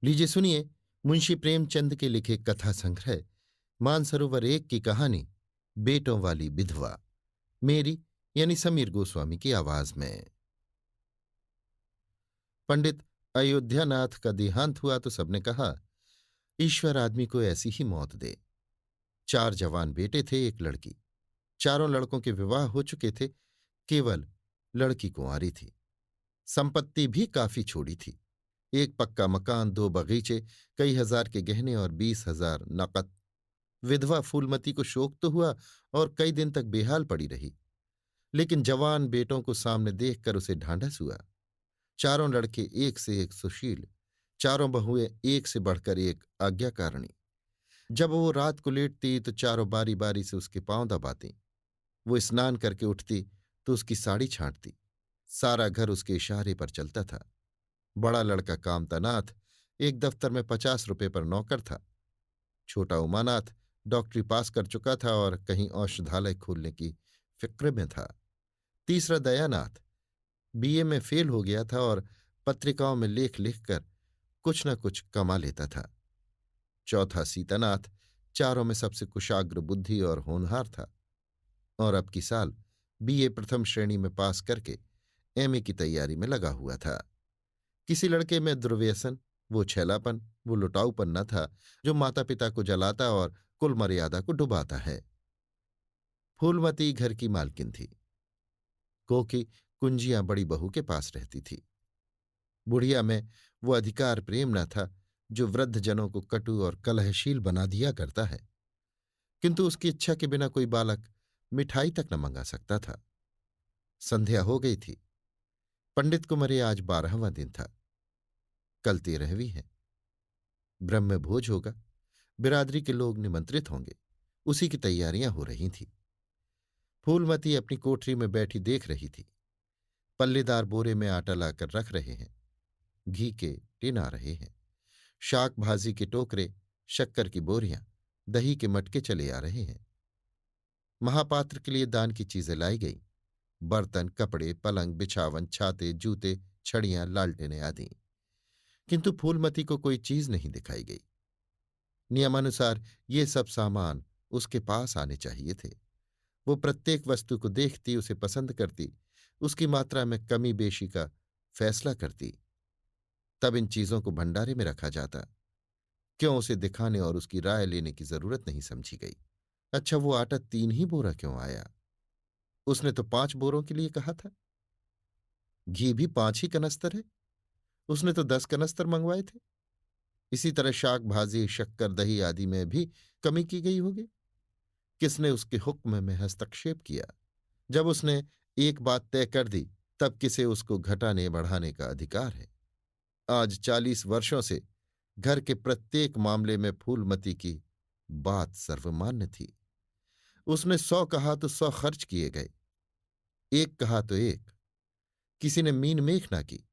लीजिए सुनिए मुंशी प्रेमचंद के लिखे कथा संग्रह मानसरोवर एक की कहानी बेटों वाली विधवा, मेरी यानी समीर गोस्वामी की आवाज में। पंडित अयोध्यानाथ का देहांत हुआ तो सबने कहा, ईश्वर आदमी को ऐसी ही मौत दे। चार जवान बेटे थे, एक लड़की। चारों लड़कों के विवाह हो चुके थे, केवल लड़की कुंवारी थी। संपत्ति भी काफी छोड़ी थी। एक पक्का मकान, दो बगीचे, कई हजार के गहने और 20,000 नकद। विधवा फूलमती को शोक तो हुआ और कई दिन तक बेहाल पड़ी रही, लेकिन जवान बेटों को सामने देखकर उसे ढांढस हुआ। चारों लड़के एक से एक सुशील, चारों बहुएं एक से बढ़कर एक आज्ञाकारिणी। जब वो रात को लेटती तो चारों बारी बारी से उसके पांव दबाती। वो स्नान करके उठती तो उसकी साड़ी छांटती। सारा घर उसके इशारे पर चलता था। बड़ा लड़का कामतानाथ एक दफ्तर में 50 रुपए पर नौकर था। छोटा उमानाथ डॉक्टरी पास कर चुका था और कहीं औषधालय खोलने की फिक्र में था। तीसरा दयानाथ बीए में फेल हो गया था और पत्रिकाओं में लेख लिखकर कुछ न कुछ कमा लेता था। चौथा सीतानाथ चारों में सबसे कुशाग्र बुद्धि और होनहार था और अब की साल बीए प्रथम श्रेणी में पास करके एमए की तैयारी में लगा हुआ था। किसी लड़के में दुर्व्यसन, वो छैलापन, वो लुटाऊपन न था जो माता पिता को जलाता और कुल मर्यादा को डुबाता है। फूलमती घर की मालकिन थी। कोकी कुंजियां बड़ी बहू के पास रहती थी। बुढ़िया में वो अधिकार प्रेम न था जो वृद्धजनों को कटु और कलहशील बना दिया करता है, किंतु उसकी इच्छा के बिना कोई बालक मिठाई तक न मंगा सकता था। संध्या हो गई थी। पंडित को मरे आज 12वां दिन था। कल 13वीं है। ब्रह्म भोज होगा। बिरादरी के लोग निमंत्रित होंगे। उसी की तैयारियां हो रही थीं। फूलमती अपनी कोठरी में बैठी देख रही थी। पल्लेदार बोरे में आटा लाकर रख रहे हैं। घी के टिन आ रहे हैं। शाक भाजी के टोकरे, शक्कर की बोरियां, दही के मटके चले आ रहे हैं। महापात्र के लिए दान की चीजें लाई गई। बर्तन, कपड़े, पलंग, बिछावन, छाते, जूते, छड़ियां, लालटेनें आदि। किंतु फूलमती को कोई चीज नहीं दिखाई गई। नियमानुसार ये सब सामान उसके पास आने चाहिए थे। वो प्रत्येक वस्तु को देखती, उसे पसंद करती, उसकी मात्रा में कमी बेशी का फैसला करती। तब इन चीजों को भंडारे में रखा जाता। क्यों उसे दिखाने और उसकी राय लेने की जरूरत नहीं समझी गई। अच्छा, वो आटा 3 ही बोरा क्यों आया? उसने तो 5 बोरों के लिए कहा था। घी भी 5 ही कनस्तर है। उसने तो 10 कनस्तर मंगवाए थे। इसी तरह शाक भाजी, शक्कर, दही आदि में भी कमी की गई होगी। किसने उसके हुक्म में हस्तक्षेप किया? जब उसने एक बात तय कर दी, तब किसे उसको घटाने बढ़ाने का अधिकार है? आज 40 वर्षों से घर के प्रत्येक मामले में फूलमती की बात सर्वमान्य थी। उसने 100 कहा तो 100 खर्च किए गए, एक कहा तो एक। किसी ने मीन मेख ना की।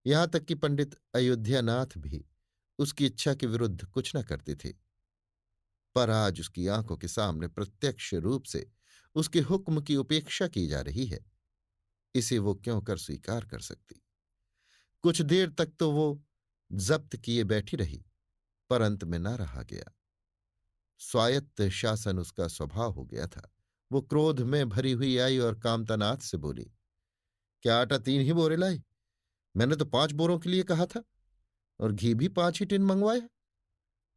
यहां तक कि पंडित अयोध्यानाथ भी उसकी इच्छा के विरुद्ध कुछ न करते थे। पर आज उसकी आंखों के सामने प्रत्यक्ष रूप से उसके हुक्म की उपेक्षा की जा रही है। इसे वो क्यों कर स्वीकार कर सकती? कुछ देर तक तो वो जब्त किए बैठी रही, पर अंत में ना रहा गया। स्वायत्त शासन उसका स्वभाव हो गया था। वो क्रोध में भरी हुई आई और कामतानाथ से बोली, क्या आटा 3 ही बोरे लाई? मैंने तो 5 बोरों के लिए कहा था और घी भी 5 ही टिन मंगवाया।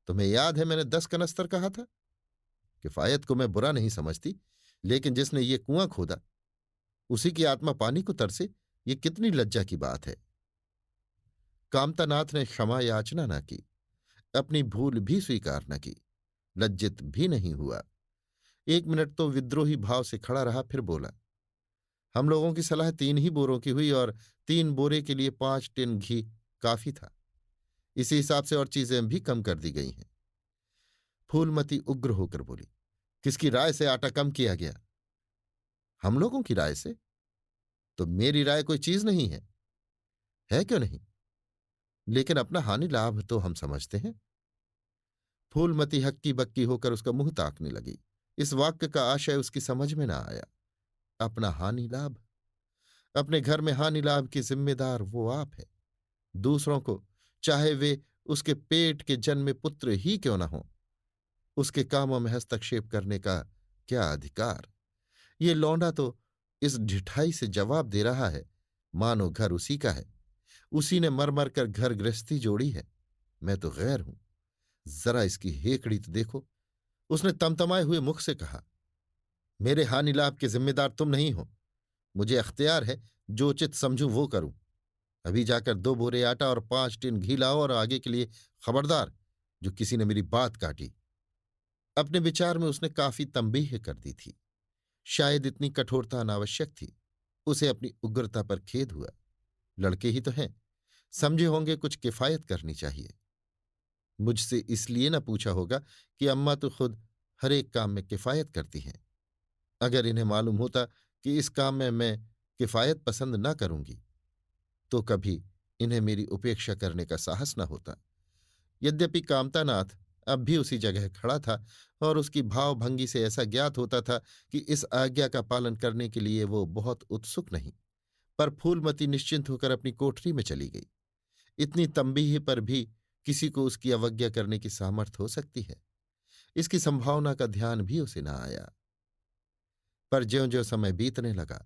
तुम्हें याद है मैंने 10 कनस्तर कहा था। किफायत को मैं बुरा नहीं समझती, लेकिन जिसने ये कुआं खोदा उसी की आत्मा पानी को तरसे, ये कितनी लज्जा की बात है। कामतानाथ ने क्षमा याचना न की, अपनी भूल भी स्वीकार न की, लज्जित भी नहीं हुआ। 1 मिनट तो विद्रोही भाव से खड़ा रहा, फिर बोला, हम लोगों की सलाह 3 ही बोरों की हुई और 3 बोरे के लिए 5 टिन घी काफी था। इसी हिसाब से और चीजें भी कम कर दी गई हैं। फूलमती उग्र होकर बोली, किसकी राय से आटा कम किया गया? हम लोगों की राय से? तो मेरी राय कोई चीज नहीं है। है क्यों नहीं? लेकिन अपना हानि लाभ तो हम समझते हैं। फूलमती हक्की बक्की होकर उसका मुंह ताकने लगी। इस वाक्य का आशय उसकी समझ में ना आया। अपना हानि लाभ? अपने घर में हानि लाभ की जिम्मेदार वो आप है। दूसरों को, चाहे वे उसके पेट के जन्मे पुत्र ही क्यों न हो, उसके कामों में हस्तक्षेप करने का क्या अधिकार। ये लौंडा तो इस ढिठाई से जवाब दे रहा है मानो घर उसी का है, उसी ने मर मर कर घर गृहस्थी जोड़ी है। मैं तो गैर हूं। जरा इसकी हेकड़ी तो देखो। उसने तमतमाए हुए मुख से कहा, मेरे हानि लाभ के जिम्मेदार तुम नहीं हो। मुझे अख्तियार है, जो उचित समझूं वो करूं। अभी जाकर 2 बोरे आटा और 5 टिन घी लाओ और आगे के लिए खबरदार जो किसी ने मेरी बात काटी। अपने विचार में उसने काफी तंबीह कर दी थी। शायद इतनी कठोरता अनावश्यक थी। उसे अपनी उग्रता पर खेद हुआ। लड़के ही तो हैं, समझे होंगे कुछ किफायत करनी चाहिए। मुझसे इसलिए न पूछा होगा कि अम्मा तो खुद हर एक काम में किफायत करती हैं। अगर इन्हें मालूम होता कि इस काम में मैं किफायत पसंद न करूंगी तो कभी इन्हें मेरी उपेक्षा करने का साहस न होता। यद्यपि कामतानाथ अब भी उसी जगह खड़ा था और उसकी भावभंगी से ऐसा ज्ञात होता था कि इस आज्ञा का पालन करने के लिए वो बहुत उत्सुक नहीं। पर फूलमती निश्चिंत होकर अपनी कोठरी में चली गई। इतनी तंबीह पर भी किसी को उसकी अवज्ञा करने की सामर्थ हो सकती है, इसकी संभावना का ध्यान भी उसे न आया। पर ज्यों ज्यों समय बीतने लगा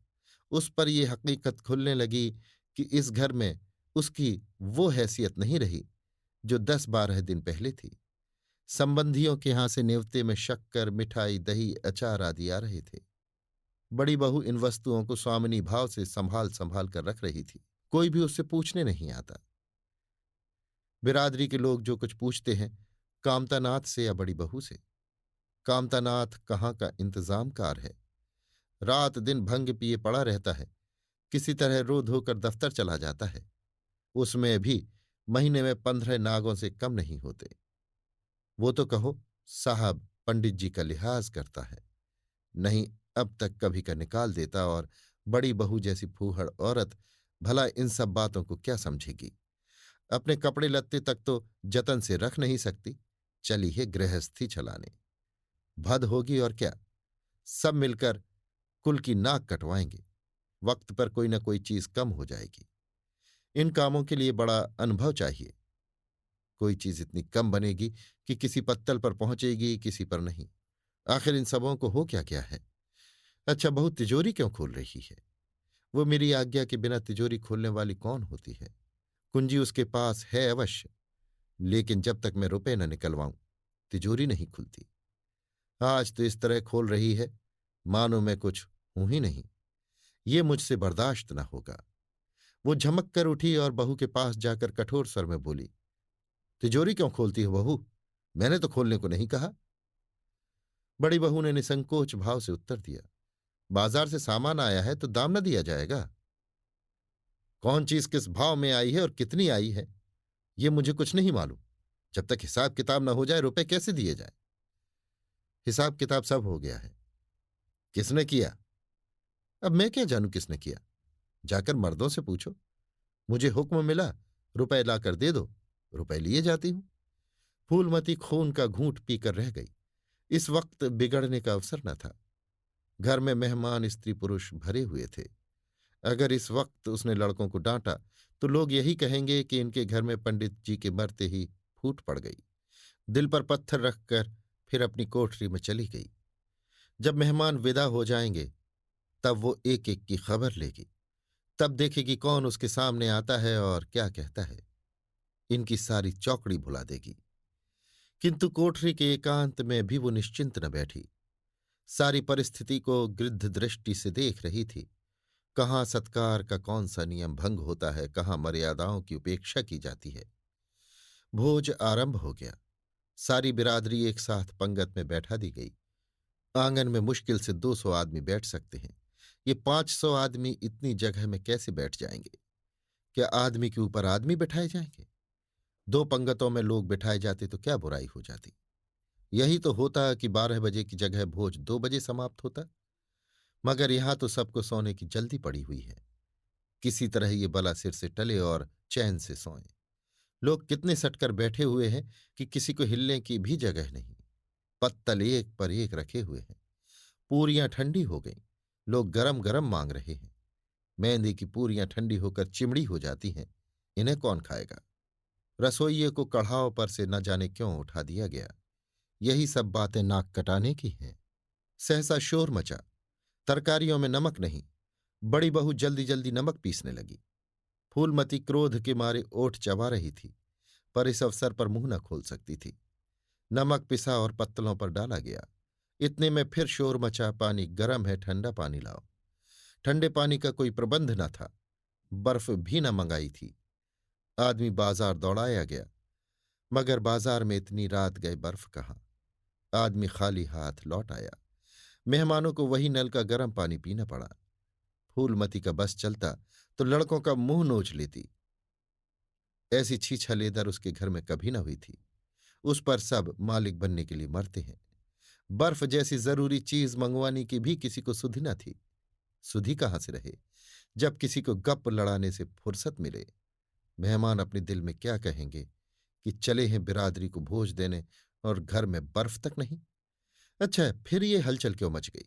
उस पर यह हकीकत खुलने लगी कि इस घर में उसकी वो हैसियत नहीं रही जो 10-12 दिन पहले थी। संबंधियों के यहां से नेवते में शक्कर, मिठाई, दही, अचार आदि आ रहे थे। बड़ी बहू इन वस्तुओं को स्वामिनी भाव से संभाल संभाल कर रख रही थी। कोई भी उससे पूछने नहीं आता। बिरादरी के लोग जो कुछ पूछते हैं कामतानाथ से या बड़ी बहू से। कामतानाथ कहाँ का इंतजामकार है, रात दिन भंग पिए पड़ा रहता है, किसी तरह रो धोकर दफ्तर चला जाता है। उसमें भी महीने में 15 नागों से कम नहीं होते। वो तो कहो साहब पंडित जी का लिहाज करता है, नहीं अब तक कभी का निकाल देता। और बड़ी बहू जैसी फूहड़ औरत भला इन सब बातों को क्या समझेगी। अपने कपड़े लत्ते तक तो जतन से रख नहीं सकती, चली है गृहस्थी चलाने। भद होगी और क्या, सब मिलकर कुल की नाक कटवाएंगे। वक्त पर कोई न कोई चीज कम हो जाएगी। इन कामों के लिए बड़ा अनुभव चाहिए। कोई चीज इतनी कम बनेगी कि किसी पत्तल पर पहुंचेगी, किसी पर नहीं। आखिर इन सबों को हो क्या क्या है। अच्छा, बहू तिजोरी क्यों खोल रही है? वो मेरी आज्ञा के बिना तिजोरी खोलने वाली कौन होती है? कुंजी उसके पास है अवश्य, लेकिन जब तक मैं रुपए न निकलवाऊं तिजोरी नहीं खुलती। आज तो इस तरह खोल रही है मानो मैं कुछ हूं ही नहीं। ये मुझसे बर्दाश्त न होगा। वो झमक कर उठी और बहू के पास जाकर कठोर स्वर में बोली, तिजोरी क्यों खोलती हो बहू? मैंने तो खोलने को नहीं कहा। बड़ी बहू ने निसंकोच भाव से उत्तर दिया, बाजार से सामान आया है तो दाम न दिया जाएगा? कौन चीज किस भाव में आई है और कितनी आई है ये मुझे कुछ नहीं मालूम। जब तक हिसाब किताब न हो जाए रुपए कैसे दिए जाए? हिसाब किताब सब हो गया है। किसने किया? अब मैं क्या जानूं किसने किया? जाकर मर्दों से पूछो। मुझे हुक्म मिला रुपए लाकर दे दो, रुपए लिए जाती हूं। फूलमती खून का घूंट पीकर रह गई। इस वक्त बिगड़ने का अवसर न था। घर में मेहमान स्त्री पुरुष भरे हुए थे। अगर इस वक्त उसने लड़कों को डांटा तो लोग यही कहेंगे कि इनके घर में पंडित जी के मरते ही फूट पड़ गई। दिल पर पत्थर रखकर फिर अपनी कोठरी में चली गई। जब मेहमान विदा हो जाएंगे तब वो एक एक की खबर लेगी। तब देखेगी कौन उसके सामने आता है और क्या कहता है। इनकी सारी चौकड़ी भुला देगी। किंतु कोठरी के एकांत में भी वो निश्चिंत न बैठी। सारी परिस्थिति को गृध्र दृष्टि से देख रही थी। कहाँ सत्कार का कौन सा नियम भंग होता है, कहाँ मर्यादाओं की उपेक्षा की जाती है। भोज आरंभ हो गया। सारी बिरादरी एक साथ पंगत में बैठा दी गई। आंगन में मुश्किल से 200 आदमी बैठ सकते हैं। ये 500 आदमी इतनी जगह में कैसे बैठ जाएंगे? क्या आदमी के ऊपर आदमी बिठाए जाएंगे? 2 पंगतों में लोग बिठाए जाते तो क्या बुराई हो जाती? यही तो होता कि 12 बजे की जगह भोज 2 बजे समाप्त होता। मगर यहां तो सबको सोने की जल्दी पड़ी हुई है। किसी तरह ये बला सिर से टले और चैन से सोएं। लोग कितने सटकर बैठे हुए हैं कि किसी को हिलने की भी जगह नहीं। पत्तल एक पर एक रखे हुए हैं। पूरियां ठंडी हो गईं। लोग गरम गरम मांग रहे हैं। मेहंदी की पूरियां ठंडी होकर चिमड़ी हो जाती हैं। इन्हें कौन खाएगा? रसोइये को कढ़ाव पर से न जाने क्यों उठा दिया गया। यही सब बातें नाक कटाने की हैं। सहसा शोर मचा। तरकारियों में नमक नहीं। बड़ी बहू जल्दी जल्दी नमक पीसने लगी। फूलमती क्रोध के मारे ओठ चबा रही थी, पर इस अवसर पर मुंह न खोल सकती थी। नमक पिसा और पत्तलों पर डाला गया। इतने में फिर शोर मचा, पानी गर्म है, ठंडा पानी लाओ। ठंडे पानी का कोई प्रबंध न था। बर्फ भी न मंगाई थी। आदमी बाजार दौड़ाया गया, मगर बाजार में इतनी रात गए बर्फ कहाँ। आदमी खाली हाथ लौट आया। मेहमानों को वही नल का गर्म पानी पीना पड़ा। फूलमती का बस चलता तो लड़कों का मुंह नोच लेती। ऐसी छीछलेदर उसके घर में कभी न हुई थी। उस पर सब मालिक बनने के लिए मरते हैं। बर्फ जैसी जरूरी चीज मंगवाने की भी किसी को सुधि न थी। सुधि कहाँ से रहे जब किसी को गप लड़ाने से फुर्सत मिले। मेहमान अपने दिल में क्या कहेंगे कि चले हैं बिरादरी को भोज देने और घर में बर्फ तक नहीं। अच्छा, फिर ये हलचल क्यों मच गई?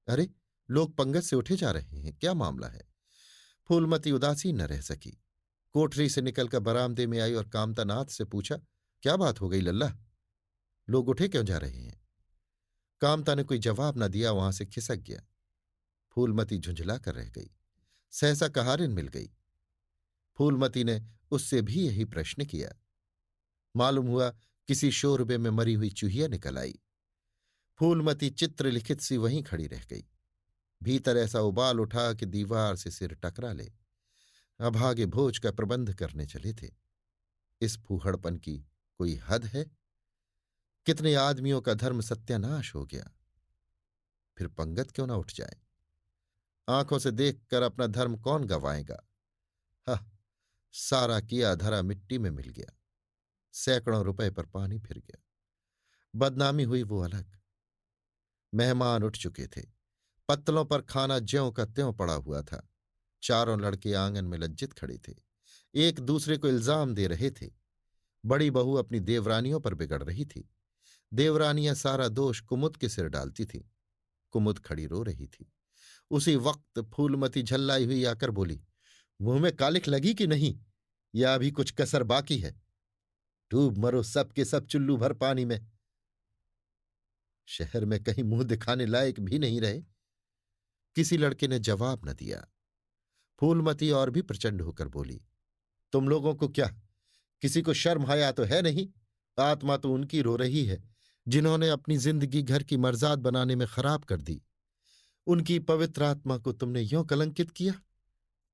अरे, लोग पंगत से उठे जा रहे हैं, क्या मामला है? फूलमती उदासीन न रह सकी। कोठरी से निकलकर बरामदे में आई और कामतानाथ से पूछा, क्या बात हो गई लल्ला? लोग उठे क्यों जा रहे हैं? कामता ने कोई जवाब न दिया, वहां से खिसक गया। फूलमती झुंझला कर रह गई। सहसा कहारिन मिल गई। फूलमती ने उससे भी यही प्रश्न किया। मालूम हुआ किसी शोरबे में मरी हुई चूहिया निकल आई। फूलमती चित्रलिखित सी वहीं खड़ी रह गई। भीतर ऐसा उबाल उठा कि दीवार से सिर टकरा ले। अभागे भोज का प्रबंध करने चले थे। इस फूहड़पन की कोई हद है? कितने आदमियों का धर्म सत्यानाश हो गया। फिर पंगत क्यों ना उठ जाए? आंखों से देखकर अपना धर्म कौन गंवाएगा? हा, सारा किया धरा मिट्टी में मिल गया। सैकड़ों रुपए पर पानी फिर गया। बदनामी हुई वो अलग। मेहमान उठ चुके थे। पत्तलों पर खाना ज्यों का त्यों पड़ा हुआ था। चारों लड़के आंगन में लज्जित खड़े थे, एक दूसरे को इल्जाम दे रहे थे। बड़ी बहू अपनी देवरानियों पर बिगड़ रही थी। देवरानियां सारा दोष कुमुद के सिर डालती थीं। कुमुद खड़ी रो रही थी। उसी वक्त फूलमती झल्लाई हुई आकर बोली, मुंह में कालिख लगी कि नहीं, या अभी कुछ कसर बाकी है? डूब मरो सब के सब चुल्लू भर पानी में। शहर में कहीं मुंह दिखाने लायक भी नहीं रहे। किसी लड़के ने जवाब न दिया। फूलमती और भी प्रचंड होकर बोली, तुम लोगों को क्या, किसी को शर्म हया तो है नहीं? आत्मा तो उनकी रो रही है जिन्होंने अपनी जिंदगी घर की मर्जाद बनाने में खराब कर दी। उनकी पवित्र आत्मा को तुमने यों कलंकित किया।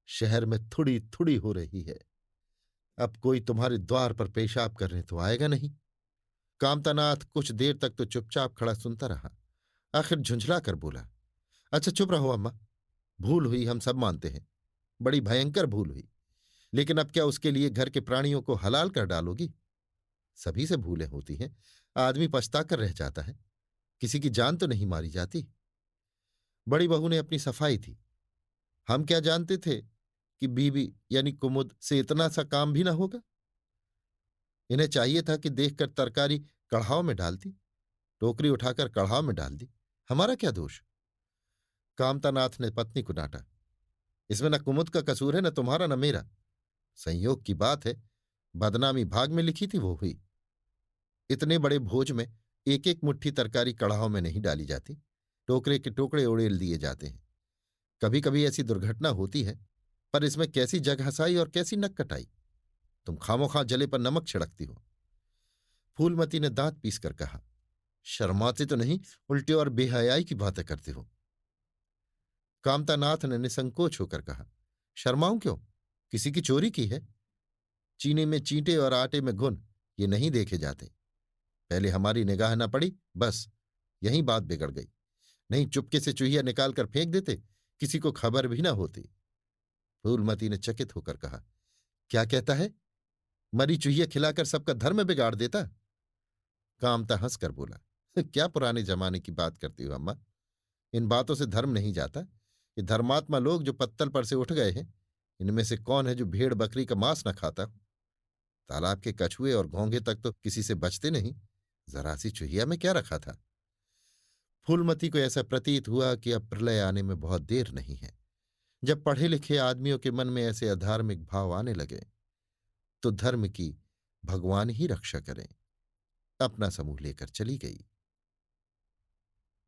शहर में थुड़ी थुड़ी हो रही है। अब कोई तुम्हारे द्वार पर पेशाब करने तो आएगा नहीं। कामतानाथ कुछ देर तक तो चुपचाप खड़ा सुनता रहा। आखिर झुंझला कर बोला, अच्छा चुप रहो अम्मा। भूल हुई, हम सब मानते हैं, बड़ी भयंकर भूल हुई। लेकिन अब क्या उसके लिए घर के प्राणियों को हलाल कर डालोगी? सभी से भूलें होती हैं, आदमी पछता कर रह जाता है, किसी की जान तो नहीं मारी जाती। बड़ी बहू ने अपनी सफाई थी। हम क्या जानते थे कि बीबी यानी कुमुद से इतना सा काम भी ना होगा। इन्हें चाहिए था कि देखकर तरकारी कढ़ाव में डालती, टोकरी उठाकर कढ़ाव में डाल दी। हमारा क्या दोष? कामतानाथ ने पत्नी को डांटा, इसमें न कुमुद का कसूर है, न तुम्हारा न मेरा। संयोग की बात है, बदनामी भाग में लिखी थी वो हुई। इतने बड़े भोज में एक एक मुट्ठी तरकारी कढ़ाव में नहीं डाली जाती, टोकरे के टुकड़े उड़ेल दिए जाते हैं। कभी कभी ऐसी दुर्घटना होती है, पर इसमें कैसी जग हंसाई और कैसी नक कटाई। तुम खामोखा जले पर नमक छिड़कती हो। फूलमती ने दांत पीस कर कहा, शर्माते तो नहीं, उल्टे और बेहयाई की बातें करते हो। कामतानाथ ने निसंकोच होकर कहा, शर्माऊं क्यों? किसी की चोरी की है? चीनी में चींटे और आटे में घुन ये नहीं देखे जाते। पहले हमारी निगाह न पड़ी, बस यही बात बिगड़ गई। नहीं चुपके से चूहिया निकाल कर फेंक देते, किसी को खबर भी ना होती। फूलमती ने चकित होकर कहा, क्या कहता है? मरी चूहिया खिलाकर सबका धर्म बिगाड़ देता? कामता हंसकर बोला, क्या पुराने जमाने की बात करती हो अम्मा? इन बातों से धर्म नहीं जाता। ये धर्मात्मा लोग जो पत्तल पर से उठ गए हैं, इनमें से कौन है जो भेड़ बकरी का मांस न खाता हो? तालाब के कछुए और घोंघे तक तो किसी से बचते नहीं, जरा सी चूहिया में क्या रखा था? फूलमती को ऐसा प्रतीत हुआ कि अब प्रलय आने में बहुत देर नहीं है। जब पढ़े लिखे आदमियों के मन में ऐसे अधार्मिक भाव आने लगे तो धर्म की भगवान ही रक्षा करें। अपना समूह लेकर चली गई।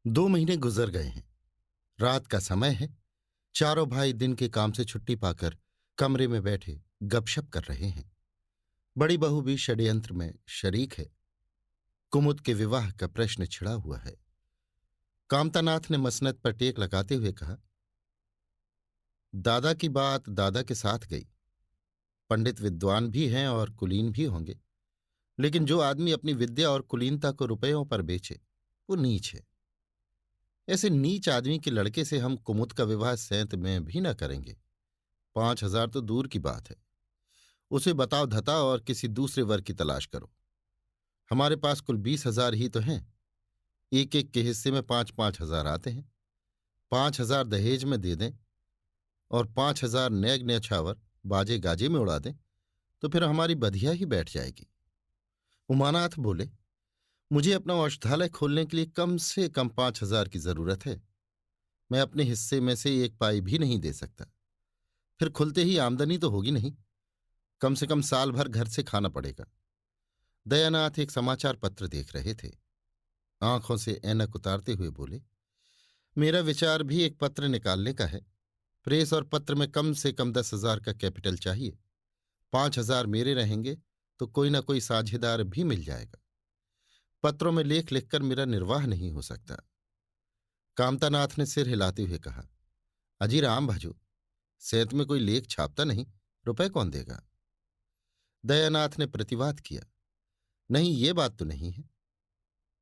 2 महीने गुजर गए हैं। रात का समय है। चारों भाई दिन के काम से छुट्टी पाकर कमरे में बैठे गपशप कर रहे हैं। बड़ी बहू भी षड्यंत्र में शरीक है। कुमुद के विवाह का प्रश्न छिड़ा हुआ है। कामतानाथ ने मसनद पर टेक लगाते हुए कहा, दादा की बात दादा के साथ गई। पंडित विद्वान भी हैं और कुलीन भी होंगे, लेकिन जो आदमी अपनी विद्या और कुलीनता को रुपयों पर बेचे वो नीच है। ऐसे नीच आदमी के लड़के से हम कुमुद का विवाह सैंत में भी न करेंगे। 5,000 तो दूर की बात है। उसे बताओ धता और किसी दूसरे वर की तलाश करो। हमारे पास कुल 20,000 ही तो हैं। एक एक के हिस्से में 5-5 हजार आते हैं। 5,000 दहेज में दे दें और 5,000 नेग न्यौछावर बाजे गाजे में उड़ा दें तो फिर हमारी बधिया ही बैठ जाएगी। उमानाथ बोले, मुझे अपना औषधालय खोलने के लिए कम से कम 5,000 की जरूरत है। मैं अपने हिस्से में से एक पाई भी नहीं दे सकता। फिर खुलते ही आमदनी तो होगी नहीं। कम से कम साल भर घर से खाना पड़ेगा। दयानाथ एक समाचार पत्र देख रहे थे। आंखों से ऐनक उतारते हुए बोले, मेरा विचार भी एक पत्र निकालने का है। प्रेस और पत्र में कम से कम 10,000 का कैपिटल चाहिए। 5,000 मेरे रहेंगे तो कोई ना कोई साझेदार भी मिल जाएगा। पत्रों में लेख लिखकर मेरा निर्वाह नहीं हो सकता। कामतानाथ ने सिर हिलाते हुए कहा, अजी राम भजो, सेत में कोई लेख छापता नहीं, रुपए कौन देगा? दयानाथ ने प्रतिवाद किया, नहीं ये बात तो नहीं है।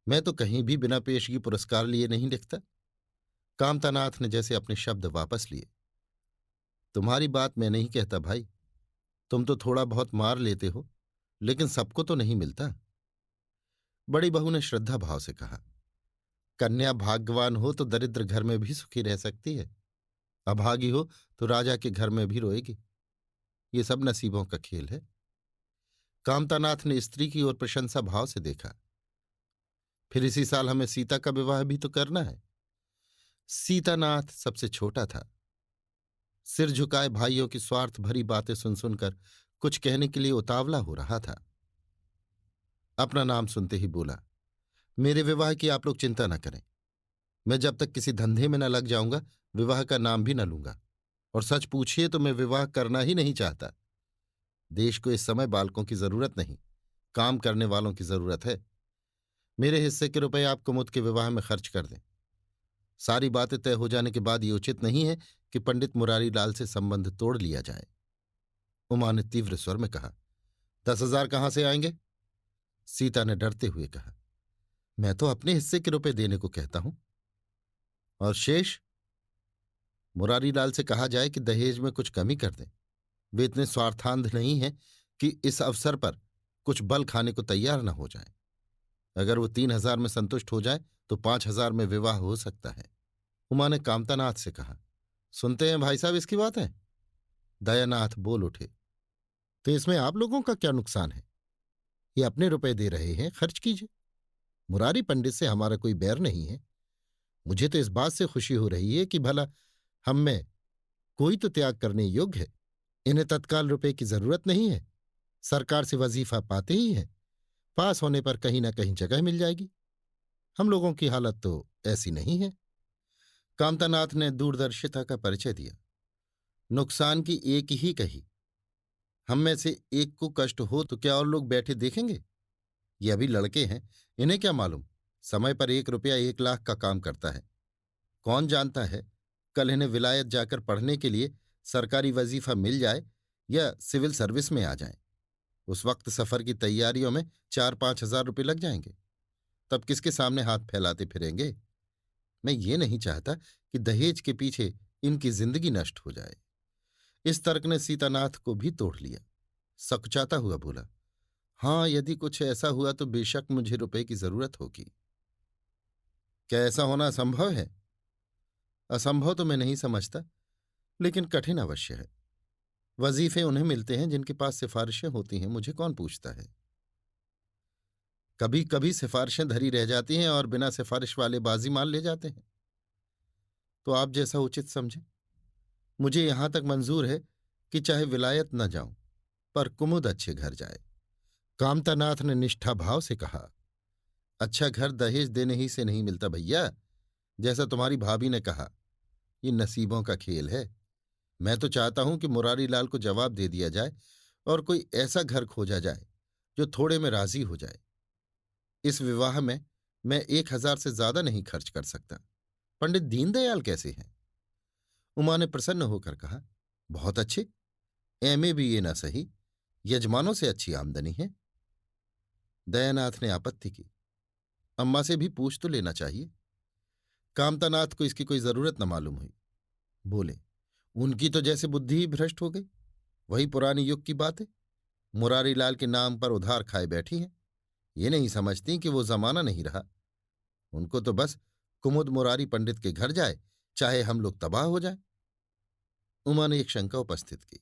मैं तो कहीं भी बिना पेशगी पुरस्कार लिए नहीं लिखता। कामतानाथ ने जैसे अपने शब्द वापस लिए, तुम्हारी बात मैं नहीं कहता भाई। तुम तो थोड़ा बहुत मार लेते हो, लेकिन सबको तो नहीं मिलता। बड़ी बहू ने श्रद्धा भाव से कहा, कन्या भाग्यवान हो तो दरिद्र घर में भी सुखी रह सकती है। अभागी हो तो राजा के घर में भी रोएगी। ये सब नसीबों का खेल है। कामतानाथ ने स्त्री की ओर प्रशंसा भाव से देखा, फिर इसी साल हमें सीता का विवाह भी तो करना है। सीतानाथ सबसे छोटा था। सिर झुकाए भाइयों की स्वार्थ भरी बातें सुन सुनकर कुछ कहने के लिए उतावला हो रहा था। अपना नाम सुनते ही बोला, मेरे विवाह की आप लोग चिंता न करें। मैं जब तक किसी धंधे में न लग जाऊंगा विवाह का नाम भी न लूंगा। और सच पूछिए तो मैं विवाह करना ही नहीं चाहता। देश को इस समय बालकों की जरूरत नहीं, काम करने वालों की जरूरत है। मेरे हिस्से के रुपए आप कुमुद के विवाह में खर्च कर दें। सारी बातें तय हो जाने के बाद ये उचित नहीं है कि पंडित मुरारी लाल से संबंध तोड़ लिया जाए। उमा ने तीव्र स्वर में कहा, 10,000 कहां से आएंगे? सीता ने डरते हुए कहा, मैं तो अपने हिस्से के रुपए देने को कहता हूं। और शेष? मुरारी लाल से कहा जाए कि दहेज में कुछ कमी कर दें। वे इतने स्वार्थांध नहीं हैं कि इस अवसर पर कुछ बल खाने को तैयार न हो जाए। अगर वो 3,000 में संतुष्ट हो जाए तो 5,000 में विवाह हो सकता है। उमा ने कामतानाथ से कहा, सुनते हैं भाई साहब इसकी बात है? दयानाथ बोल उठे, तो इसमें आप लोगों का क्या नुकसान है? ये अपने रुपए दे रहे हैं, खर्च कीजिए। मुरारी पंडित से हमारा कोई बैर नहीं है। मुझे तो इस बात से खुशी हो रही है कि भला हम में कोई तो त्याग करने योग्य है। इन्हें तत्काल रुपए की जरूरत नहीं है। सरकार से वजीफा पाते ही हैं। पास होने पर कहीं ना कहीं जगह मिल जाएगी। हम लोगों की हालत तो ऐसी नहीं है। कामतानाथ ने दूरदर्शिता का परिचय दिया। नुकसान की एक ही कही। हम में से एक को कष्ट हो तो क्या और लोग बैठे देखेंगे? ये अभी लड़के हैं, इन्हें क्या मालूम समय पर 1 रुपया 1 लाख का काम करता है। कौन जानता है कल इन्हें विलायत जाकर पढ़ने के लिए सरकारी वजीफा मिल जाए या सिविल सर्विस में आ जाए। उस वक्त सफर की तैयारियों में 4-5 हजार रुपये लग जाएंगे। तब किसके सामने हाथ फैलाते फिरेंगे? मैं ये नहीं चाहता कि दहेज के पीछे इनकी जिंदगी नष्ट हो जाए। इस तर्क ने सीतानाथ को भी तोड़ लिया। सकुचाता हुआ बोला, हाँ यदि कुछ ऐसा हुआ तो बेशक मुझे रुपए की जरूरत होगी। क्या ऐसा होना असंभव है? असंभव तो मैं नहीं समझता, लेकिन कठिन अवश्य है। वजीफे उन्हें मिलते हैं जिनके पास सिफारिशें होती हैं, मुझे कौन पूछता है। कभी कभी सिफारिशें धरी रह जाती हैं और बिना सिफारिश वाले बाजी मार ले जाते हैं। तो आप जैसा उचित समझे। मुझे यहां तक मंजूर है कि चाहे विलायत न जाऊं पर कुमुद अच्छे घर जाए। कामतानाथ ने निष्ठा भाव से कहा, अच्छा घर दहेज देने ही से नहीं मिलता भैया। जैसा तुम्हारी भाभी ने कहा, ये नसीबों का खेल है। मैं तो चाहता हूं कि मुरारी लाल को जवाब दे दिया जाए और कोई ऐसा घर खोजा जाए जो थोड़े में राजी हो जाए। इस विवाह में मैं 1,000 से ज्यादा नहीं खर्च कर सकता। पंडित दीनदयाल कैसे हैं? उमा ने प्रसन्न होकर कहा, बहुत अच्छे। एमए भी ये ना सही, यजमानों से अच्छी आमदनी है। दयानाथ ने आपत्ति की, अम्मा से भी पूछ तो लेना चाहिए। कामतानाथ को इसकी कोई जरूरत न मालूम हुई। बोले, उनकी तो जैसे बुद्धि ही भ्रष्ट हो गई। वही पुरानी युग की बात है। मुरारी लाल के नाम पर उधार खाए बैठी हैं। ये नहीं समझती कि वो जमाना नहीं रहा। उनको तो बस कुमुद मुरारी पंडित के घर जाए, चाहे हम लोग तबाह हो जाए। उमा ने एक शंका उपस्थित की,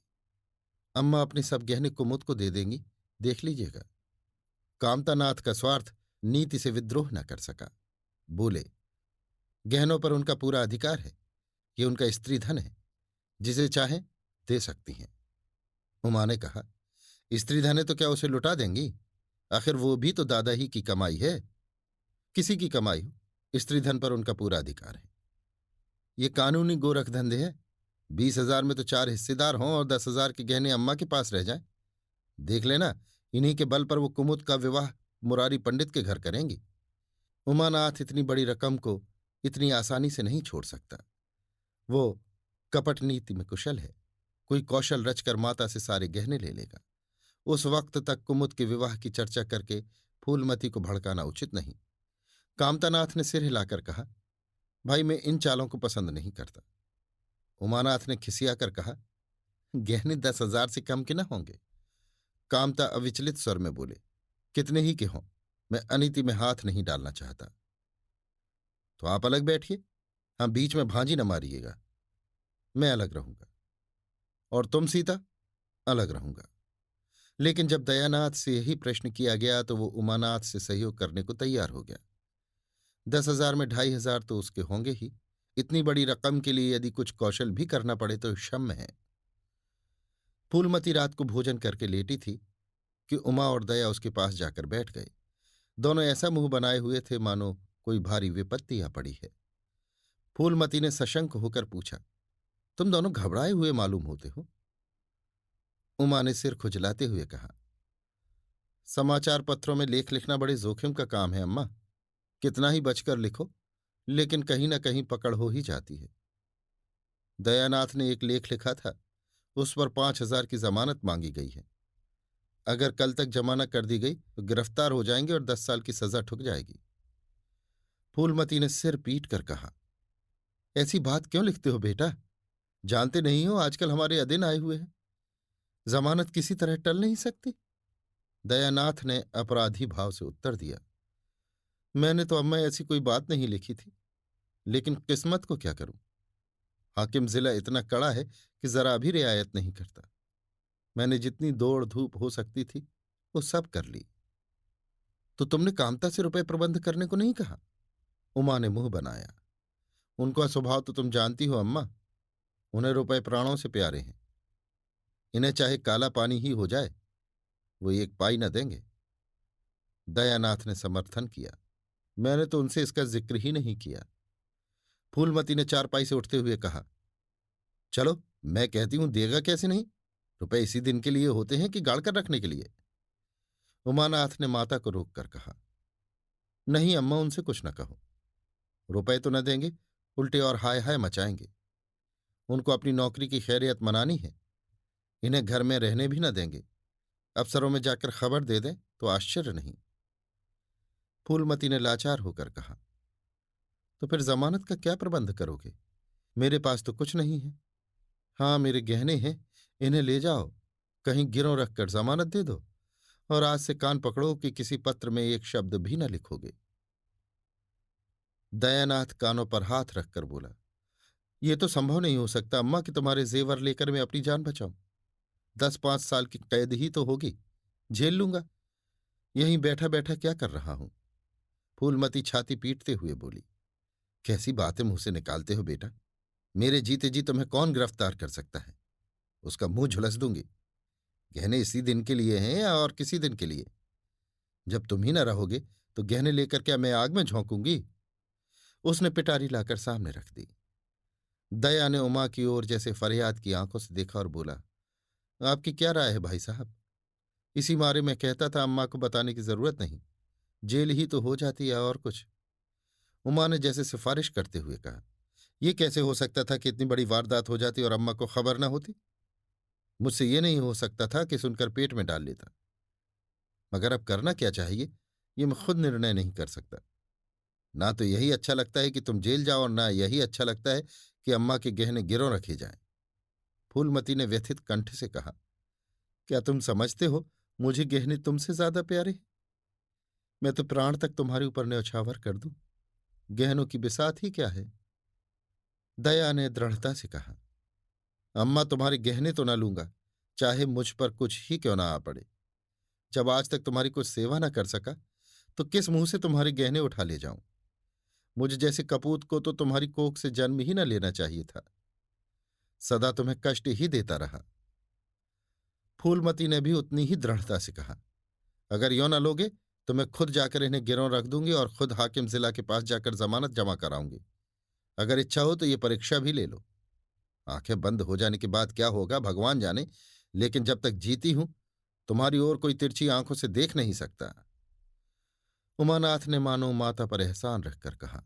अम्मा अपने सब गहने कुमुद को दे देंगी, देख लीजिएगा। कामतानाथ का स्वार्थ नीति से विद्रोह न कर सका। बोले, गहनों पर उनका पूरा अधिकार है। ये उनका स्त्री धन है, जिसे चाहें दे सकती हैं। उमा ने कहा, स्त्री धन है तो क्या उसे लुटा देंगी? आखिर वो भी तो दादा ही की कमाई है। किसी की कमाई हो, स्त्री धन पर उनका पूरा अधिकार है। ये कानूनी गोरख धंधे है। 20,000 में तो 4 हिस्सेदार हों और 10,000 के गहने अम्मा के पास रह जाएं। देख लेना, इन्हीं के बल पर वो कुमुद का विवाह मुरारी पंडित के घर करेंगी। उमानाथ इतनी बड़ी रकम को इतनी आसानी से नहीं छोड़ सकता। वो कपट नीति में कुशल है। कोई कौशल रचकर माता से सारे गहने ले लेगा। उस वक्त तक कुमुद के विवाह की चर्चा करके फूलमती को भड़काना उचित नहीं। कामतानाथ ने सिर हिलाकर कहा, भाई मैं इन चालों को पसंद नहीं करता। उमानाथ ने खिसियाकर कहा, गहने 10,000 से कम के न होंगे। कामता अविचलित स्वर में बोले, कितने ही के हों, मैं अनीति में हाथ नहीं डालना चाहता। तो आप अलग बैठिए, हम बीच में भांजी न मारिएगा। मैं अलग रहूंगा। और तुम सीता? अलग रहूंगा। लेकिन जब दयानाथ से यही प्रश्न किया गया तो वो उमानाथ से सहयोग करने को तैयार हो गया। 10,000 में 2,500 तो उसके होंगे ही। इतनी बड़ी रकम के लिए यदि कुछ कौशल भी करना पड़े तो क्षम्य है। फूलमती रात को भोजन करके लेटी थी कि उमा और दया उसके पास जाकर बैठ गए। दोनों ऐसा मुंह बनाए हुए थे मानो कोई भारी विपत्ति आ पड़ी है। फूलमती ने सशंक होकर पूछा, तुम दोनों घबराए हुए मालूम होते हो। उमा ने सिर खुजलाते हुए कहा, समाचार पत्रों में लेख लिखना बड़े जोखिम का काम है अम्मा। कितना ही बचकर लिखो, लेकिन कहीं ना कहीं पकड़ हो ही जाती है। दयानाथ ने एक लेख लिखा था, उस पर 5,000 की जमानत मांगी गई है। अगर कल तक जमा न कर दी गई तो गिरफ्तार हो जाएंगे और 10 साल की सजा ठुक जाएगी। फूलमती ने सिर पीट कर कहा, ऐसी बात क्यों लिखते हो बेटा? जानते नहीं हो आजकल हमारे अधीन आए हुए हैं। जमानत किसी तरह टल नहीं सकती। दयानाथ ने अपराधी भाव से उत्तर दिया, मैंने तो अम्मा ऐसी कोई बात नहीं लिखी थी, लेकिन किस्मत को क्या करूं। हाकिम जिला इतना कड़ा है कि जरा भी रियायत नहीं करता। मैंने जितनी दौड़ धूप हो सकती थी वो सब कर ली। तो तुमने कामता से रुपए प्रबंध करने को नहीं कहा? उमा ने मुंह बनाया। उनका स्वभाव तो तुम जानती हो अम्मा। उन्हें रुपए प्राणों से प्यारे हैं। इन्हें चाहे काला पानी ही हो जाए, वो एक पाई न देंगे। दयानाथ ने समर्थन किया, मैंने तो उनसे इसका जिक्र ही नहीं किया। फूलमती ने चारपाई से उठते हुए कहा, चलो मैं कहती हूं, देगा कैसे नहीं? रुपए इसी दिन के लिए होते हैं कि गाड़ कर रखने के लिए? उमानाथ ने माता को रोककर कहा, नहीं अम्मा, उनसे कुछ न कहो। रुपए तो न देंगे, उल्टे और हाय हाय मचाएंगे। उनको अपनी नौकरी की खैरियत मनानी है। इन्हें घर में रहने भी न देंगे। अफसरों में जाकर खबर दे दें तो आश्चर्य नहीं। फूलमती ने लाचार होकर कहा, तो फिर जमानत का क्या प्रबंध करोगे? मेरे पास तो कुछ नहीं है। हाँ, मेरे गहने हैं, इन्हें ले जाओ, कहीं गिरों रखकर जमानत दे दो, और आज से कान पकड़ो कि किसी पत्र में एक शब्द भी न लिखोगे। दयानाथ कानों पर हाथ रखकर बोला, यह तो संभव नहीं हो सकता अम्मा कि तुम्हारे जेवर लेकर मैं अपनी जान बचाऊं। 10-5 साल की कैद ही तो होगी, झेल लूंगा। यहीं बैठा बैठा क्या कर रहा हूं। फूलमती छाती पीटते हुए बोली, कैसी बातें मुंह से निकालते हो बेटा। मेरे जीते जी तुम्हें कौन गिरफ्तार कर सकता है? उसका मुंह झुलस दूंगी। गहने इसी दिन के लिए हैं या और किसी दिन के लिए? जब तुम ही न रहोगे तो गहने लेकर क्या मैं आग में झोंकूंगी? उसने पिटारी लाकर सामने रख दी। दया ने उमा की ओर जैसे फरियाद की आंखों से देखा और बोला, आपकी क्या राय है भाई साहब? इसी मारे मैं कहता था अम्मा को बताने की जरूरत नहीं, जेल ही तो हो जाती है और कुछ। उमा ने जैसे सिफारिश करते हुए कहा, यह कैसे हो सकता था कि इतनी बड़ी वारदात हो जाती और अम्मा को खबर न होती? मुझसे ये नहीं हो सकता था कि सुनकर पेट में डाल लेता। मगर अब करना क्या चाहिए, ये मैं खुद निर्णय नहीं कर सकता। ना तो यही अच्छा लगता है कि तुम जेल जाओ और ना यही अच्छा लगता है कि अम्मा के गहने गिरों रखे जाएं। फूलमती ने व्यथित कंठ से कहा, क्या तुम समझते हो मुझे गहने तुमसे ज्यादा प्यारे हैं? मैं तो प्राण तक तुम्हारे ऊपर न्यौछावर कर दूं। गहनों की बिसात ही क्या है? दया ने दृढ़ता से कहा, अम्मा तुम्हारे गहने तो न लूंगा, चाहे मुझ पर कुछ ही क्यों ना आ पड़े। जब आज तक तुम्हारी कुछ सेवा न कर सका तो किस मुंह से तुम्हारे गहने उठा ले जाऊं? मुझ जैसे कपूत को तो तुम्हारी कोख से जन्म ही न लेना चाहिए था। सदा तुम्हें कष्ट ही देता रहा। फूलमती ने भी उतनी ही दृढ़ता से कहा, अगर यो न लोगे तो मैं खुद जाकर इन्हें गिरौं रख दूंगी और खुद हाकिम जिला के पास जाकर जमानत जमा कराऊंगी। अगर इच्छा हो तो ये परीक्षा भी ले लो। आंखें बंद हो जाने के बाद क्या होगा भगवान जाने, लेकिन जब तक जीती हूं तुम्हारी ओर कोई तिरछी आंखों से देख नहीं सकता। उमानाथ ने मानो माता पर एहसान रखकर कहा,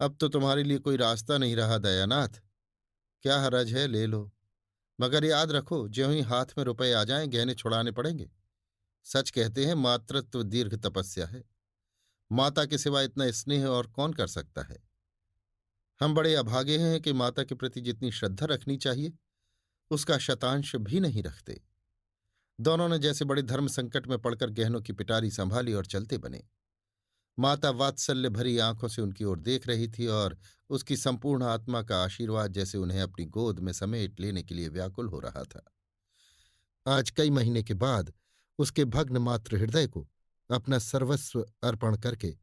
अब तो तुम्हारे लिए कोई रास्ता नहीं रहा दयानाथ। क्या हरज है, ले लो। मगर याद रखो, ज्यों ही हाथ में रुपए आ जाएं गहने छुड़ाने पड़ेंगे। सच कहते हैं मातृत्व दीर्घ तपस्या है। माता के सिवा इतना स्नेह और कौन कर सकता है? हम बड़े अभागे हैं कि माता के प्रति जितनी श्रद्धा रखनी चाहिए उसका शतांश भी नहीं रखते। दोनों ने जैसे बड़े धर्म संकट में पड़कर गहनों की पिटारी संभाली और चलते बने। माता वात्सल्य भरी आंखों से उनकी ओर देख रही थी और उसकी संपूर्ण आत्मा का आशीर्वाद जैसे उन्हें अपनी गोद में समेट लेने के लिए व्याकुल हो रहा था। आज कई महीने के बाद उसके भग्न मातृ हृदय को अपना सर्वस्व अर्पण करके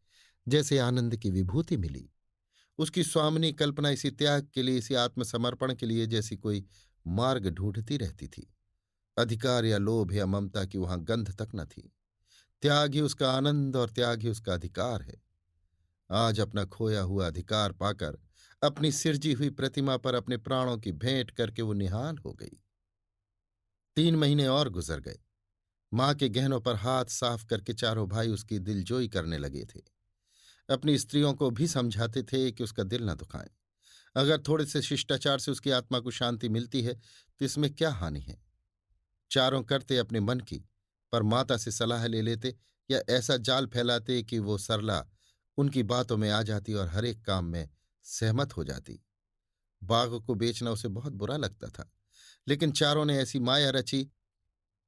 जैसे आनंद की विभूति मिली। उसकी स्वामिनी कल्पना इसी त्याग के लिए, इसी आत्मसमर्पण के लिए जैसी कोई मार्ग ढूंढती रहती थी। अधिकार या लोभ या ममता की वहां गंध तक न थी। त्याग ही उसका आनंद और त्याग ही उसका अधिकार है। आज अपना खोया हुआ अधिकार पाकर अपनी सिरजी हुई प्रतिमा पर अपने प्राणों की भेंट करके वो निहाल हो गई। 3 महीने और गुजर गए। मां के गहनों पर हाथ साफ करके चारों भाई उसकी दिलजोई करने लगे थे। अपनी स्त्रियों को भी समझाते थे कि उसका दिल न दुखाएं। अगर थोड़े से शिष्टाचार से उसकी आत्मा को शांति मिलती है तो इसमें क्या हानि है? चारों करते अपने मन की, पर माता से सलाह ले लेते या ऐसा जाल फैलाते कि वो सरला उनकी बातों में आ जाती और हर एक काम में सहमत हो जाती। बाग को बेचना उसे बहुत बुरा लगता था, लेकिन चारों ने ऐसी माया रची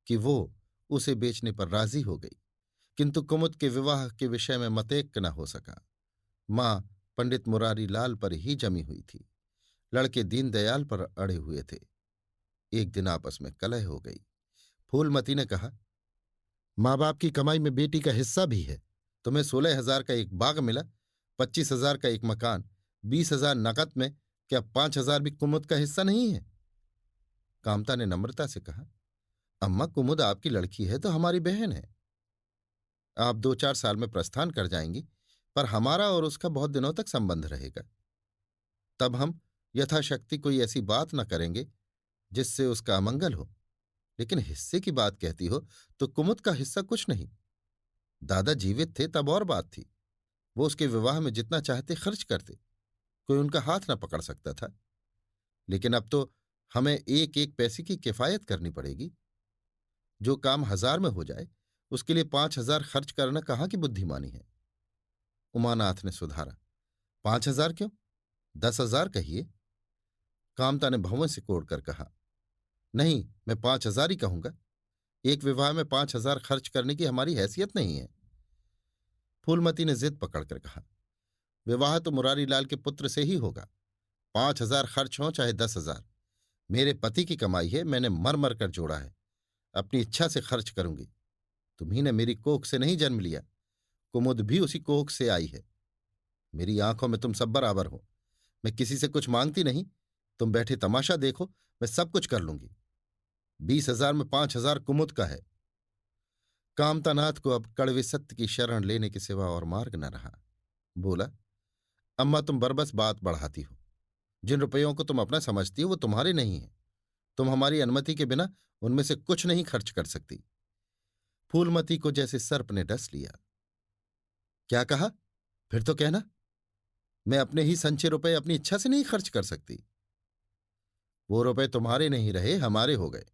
कि वो उसे बेचने पर राजी हो गई। किंतु कुमुद के विवाह के विषय में मतैक्य न हो सका। मां पंडित मुरारी लाल पर ही जमी हुई थी, लड़के दीनदयाल पर अड़े हुए थे। एक दिन आपस में कलह हो गई। फूलमती ने कहा, माँ बाप की कमाई में बेटी का हिस्सा भी है। तुम्हें 16,000 का एक बाग मिला, 25,000 का एक मकान, 20,000 नकद में, क्या 5,000 भी कुमुद का हिस्सा नहीं है? कामता ने नम्रता से कहा, अम्मा कुमुद आपकी लड़की है तो हमारी बहन है। आप 2-4 साल में प्रस्थान कर जाएंगी, पर हमारा और उसका बहुत दिनों तक संबंध रहेगा। तब हम यथाशक्ति कोई ऐसी बात न करेंगे जिससे उसका अमंगल हो। लेकिन हिस्से की बात कहती हो तो कुमुद का हिस्सा कुछ नहीं। दादा जीवित थे तब और बात थी, वो उसके विवाह में जितना चाहते खर्च करते, कोई उनका हाथ न पकड़ सकता था। लेकिन अब तो हमें एक एक पैसे की किफायत करनी पड़ेगी। जो काम 1,000 में हो जाए उसके लिए 5,000 खर्च करना कहाँ की बुद्धिमानी है? उमानाथ ने सुधारा, 5,000 क्यों, 10,000 कहिए। कामता ने भंवों से कोड़कर कहा, नहीं, मैं 5,000 ही कहूंगा। एक विवाह में 5,000 खर्च करने की हमारी हैसियत नहीं है। फूलमती ने जिद पकड़कर कहा, विवाह तो मुरारी लाल के पुत्र से ही होगा। 5,000 खर्च हो चाहे 10,000, मेरे पति की कमाई है, मैंने मर मर कर जोड़ा है। अपनी इच्छा से खर्च करूंगी। तुम्ही ने मेरी कोख से नहीं जन्म लिया, कुमुद भी उसी कोख से आई है। मेरी आंखों में तुम सब बराबर हो। मैं किसी से कुछ मांगती नहीं, तुम बैठे तमाशा देखो, मैं सब कुछ कर लूंगी। 20,000 में 5,000 कुमुद का है। कामतानाथ को अब कड़वे सत्य की शरण लेने के सिवा और मार्ग न रहा। बोला, अम्मा तुम बरबस बात बढ़ाती हो। जिन रुपयों को तुम अपना समझती हो वो तुम्हारे नहीं है। तुम हमारी अनुमति के बिना उनमें से कुछ नहीं खर्च कर सकती। फूलमती को जैसे सर्प ने डस लिया। क्या कहा? फिर तो कहना। मैं अपने ही संचय रुपए अपनी इच्छा से नहीं खर्च कर सकती। वो रुपए तुम्हारे नहीं रहे, हमारे हो गए।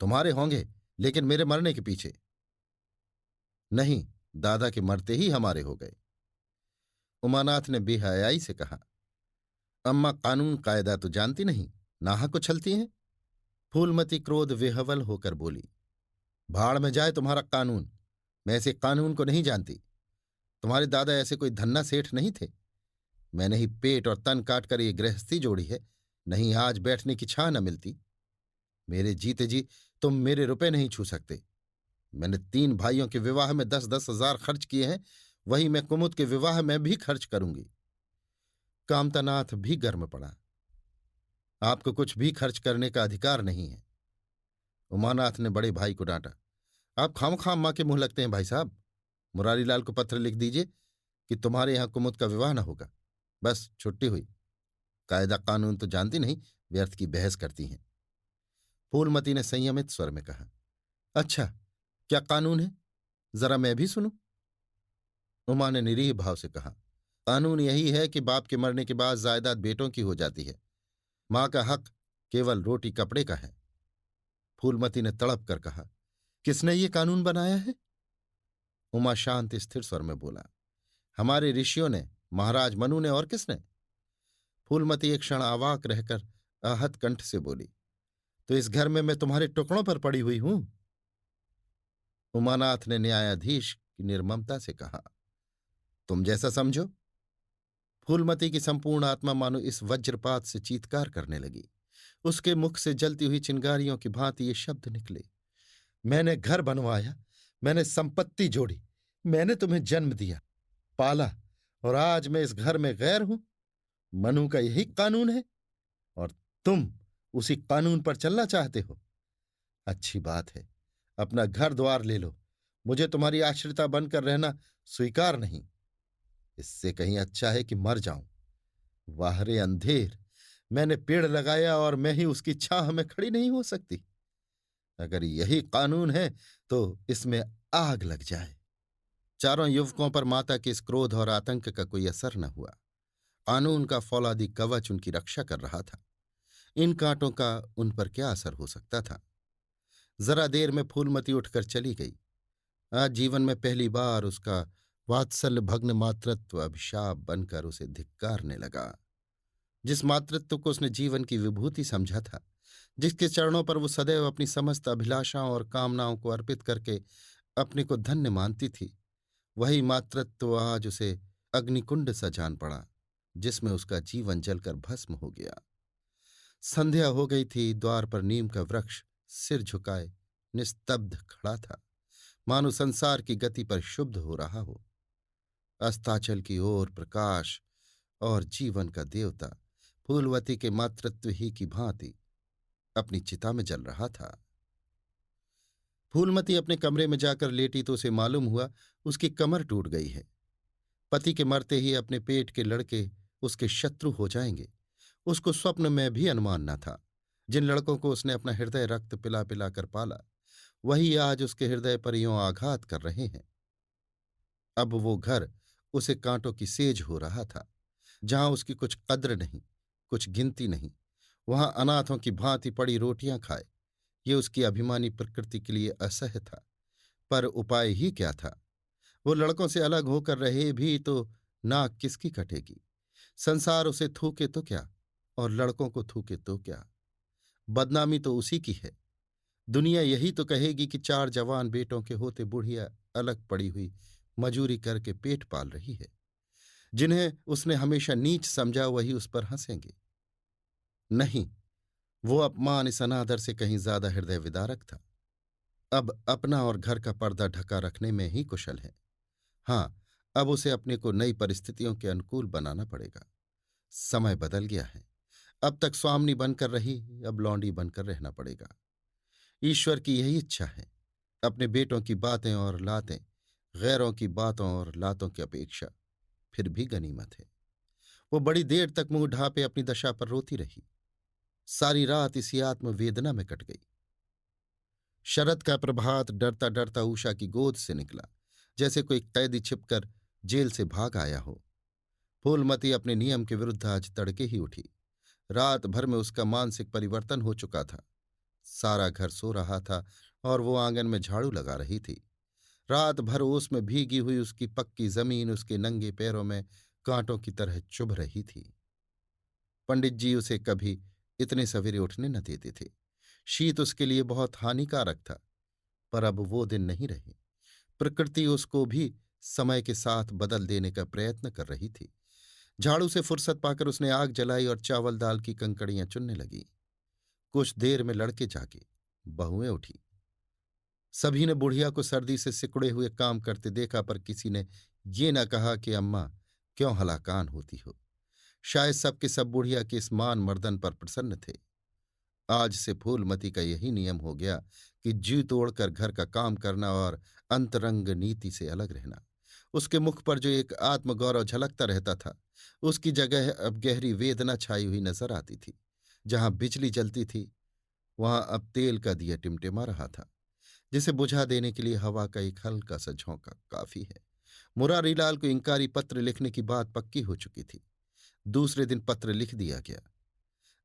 तुम्हारे होंगे, लेकिन मेरे मरने के पीछे नहीं। दादा के मरते ही हमारे हो गए। उमानाथ ने बेहयाई से कहा, अम्मा कानून कायदा तो जानती नहीं, नाहक उछलती हैं। फूलमती क्रोध विह्वल होकर बोली, भाड़ में जाए तुम्हारा कानून। मैं ऐसे कानून को नहीं जानती। तुम्हारे दादा ऐसे कोई धन्ना सेठ नहीं थे। मैंने ही पेट और तन काट कर ये गृहस्थी जोड़ी है, नहीं आज बैठने की छां न मिलती। मेरे जीते जी तुम मेरे रुपए नहीं छू सकते। मैंने 3 भाइयों के विवाह में 10-10 हजार खर्च किए हैं, वही मैं कुमुद के विवाह में भी खर्च करूंगी। कामतानाथ भी गर्म पड़ा। आपको कुछ भी खर्च करने का अधिकार नहीं है। उमानाथ ने बड़े भाई को डांटा, आप खामखाम मां के मुंह लगते हैं भाई साहब। मुरारीलाल को पत्र लिख दीजिए कि तुम्हारे यहां कुमुद का विवाह न होगा। बस छुट्टी हुई। कायदा कानून तो जानती नहीं, व्यर्थ की बहस करती हैं। फूलमती ने संयमित स्वर में कहा, अच्छा क्या कानून है, जरा मैं भी सुनूं। उमा ने निरीह भाव से कहा, कानून यही है कि बाप के मरने के बाद जायदाद बेटों की हो जाती है। मां का हक केवल रोटी कपड़े का है। फूलमती ने तड़प कर कहा, किसने ये कानून बनाया है? उमा शांत स्थिर स्वर में बोला, हमारे ऋषियों ने, महाराज मनु ने, और किसने? फूलमती एक क्षण अवाक रहकर आहत कंठ से बोली, तो इस घर में मैं तुम्हारे टुकड़ों पर पड़ी हुई हूं? उमानाथ ने न्यायाधीश की निर्ममता से कहा, तुम जैसा समझो। फूलमती की संपूर्ण आत्मा मानो इस वज्रपात से चीत्कार करने लगी। उसके मुख से जलती हुई चिंगारियों की भांति ये शब्द निकले, मैंने घर बनवाया, मैंने संपत्ति जोड़ी, मैंने तुम्हें जन्म दिया, पाला, और आज मैं इस घर में गैर हूं। मनु का यही कानून है और तुम उसी कानून पर चलना चाहते हो। अच्छी बात है, अपना घर द्वार ले लो। मुझे तुम्हारी आश्रिता बनकर रहना स्वीकार नहीं। इससे कहीं अच्छा है कि मर जाऊं। वाह रे अंधेर, मैंने पेड़ लगाया और मैं ही उसकी छाह में खड़ी नहीं हो सकती। अगर यही कानून है तो इसमें आग लग जाए। चारों युवकों पर माता के इस क्रोध और आतंक का कोई असर न हुआ। कानून का फौलादी कवच उनकी रक्षा कर रहा था। इन कांटों का उन पर क्या असर हो सकता था? जरा देर में फूलमती उठकर चली गई। आज जीवन में पहली बार उसका वात्सल्य भग्न मातृत्व अभिशाप बनकर उसे धिक्कारने लगा। जिस मातृत्व को उसने जीवन की विभूति समझा था, जिसके चरणों पर वो सदैव अपनी समस्त अभिलाषाओं और कामनाओं को अर्पित करके अपने को धन्य मानती थी, वही मातृत्व आज उसे अग्निकुंड सा जान पड़ा, जिसमें उसका जीवन जलकर भस्म हो गया। संध्या हो गई थी। द्वार पर नीम का वृक्ष सिर झुकाए निस्तब्ध खड़ा था, मानो संसार की गति पर शुद्ध हो रहा हो। अस्ताचल की ओर प्रकाश और जीवन का देवता फूलवती के मातृत्व ही की भांति अपनी चिता में जल रहा था। फूलमती अपने कमरे में जाकर लेटी तो उसे मालूम हुआ उसकी कमर टूट गई है। पति के मरते ही अपने पेट के लड़के उसके शत्रु हो जाएंगे, उसको स्वप्न में भी अनुमान न था। जिन लड़कों को उसने अपना हृदय रक्त पिला पिला कर पाला, वही आज उसके हृदय पर यों आघात कर रहे हैं। अब वो घर उसे कांटों की सेज हो रहा था। जहां उसकी कुछ कद्र नहीं, कुछ गिनती नहीं, वहां अनाथों की भांति पड़ी रोटियां खाए, ये उसकी अभिमानी प्रकृति के लिए असह्य था। पर उपाय ही क्या था? वो लड़कों से अलग होकर रहे भी तो नाक किसकी कटेगी? संसार उसे थूके तो क्या, और लड़कों को थूके तो क्या? बदनामी तो उसी की है। दुनिया यही तो कहेगी कि 4 जवान बेटों के होते बुढ़िया अलग पड़ी हुई मजूरी करके पेट पाल रही है। जिन्हें उसने हमेशा नीच समझा वही उस पर हंसेंगे। नहीं, वो अपमान इस अनादर से कहीं ज्यादा हृदय विदारक था। अब अपना और घर का पर्दा ढका रखने में ही कुशल है। हाँ, अब उसे अपने को नई परिस्थितियों के अनुकूल बनाना पड़ेगा। समय बदल गया है। अब तक स्वामिनी बनकर रही, अब लौंडी बनकर रहना पड़ेगा। ईश्वर की यही इच्छा है। अपने बेटों की बातें और लातें गैरों की बातों और लातों की अपेक्षा फिर भी गनीमत है। वो बड़ी देर तक मुंह ढांपे अपनी दशा पर रोती रही। सारी रात इसी आत्मवेदना में कट गई। शरद का प्रभात डरता डरता उषा की गोद से निकला, जैसे कोई कैदी छिपकर जेल से भाग आया हो। फूलमती अपने नियम के विरुद्ध आज तड़के ही उठी। रात भर में उसका मानसिक परिवर्तन हो चुका था। सारा घर सो रहा था और वो आंगन में झाड़ू लगा रही थी। रात भर ओस में भीगी हुई उसकी पक्की जमीन उसके नंगे पैरों में कांटों की तरह चुभ रही थी। पंडित जी उसे कभी इतने सवेरे उठने न देते थे। शीत उसके लिए बहुत हानिकारक था। पर अब वो दिन नहीं रहे। प्रकृति उसको भी समय के साथ बदल देने का प्रयत्न कर रही थी। झाड़ू से फुर्सत पाकर उसने आग जलाई और चावल दाल की कंकड़ियां चुनने लगी। कुछ देर में लड़के जागे, बहुएं उठी। सभी ने बुढ़िया को सर्दी से सिकुड़े हुए काम करते देखा, पर किसी ने ये न कहा कि अम्मा क्यों हलाकान होती हो। शायद सबके सब बुढ़िया के इस मान मर्दन पर प्रसन्न थे। आज से फूलमती का यही नियम हो गया कि जी तोड़कर घर का काम करना और अंतरंग नीति से अलग रहना। उसके मुख पर जो एक आत्मगौरव झलकता रहता था, उसकी जगह अब गहरी वेदना छाई हुई नजर आती थी। जहां बिजली जलती थी, वहां अब तेल का दिया टिमटिमा रहा था, जिसे बुझा देने के लिए हवा का एक हल्का सा झोंका काफी है। मुरारीलाल को इंकारी पत्र लिखने की बात पक्की हो चुकी थी। दूसरे दिन पत्र लिख दिया गया।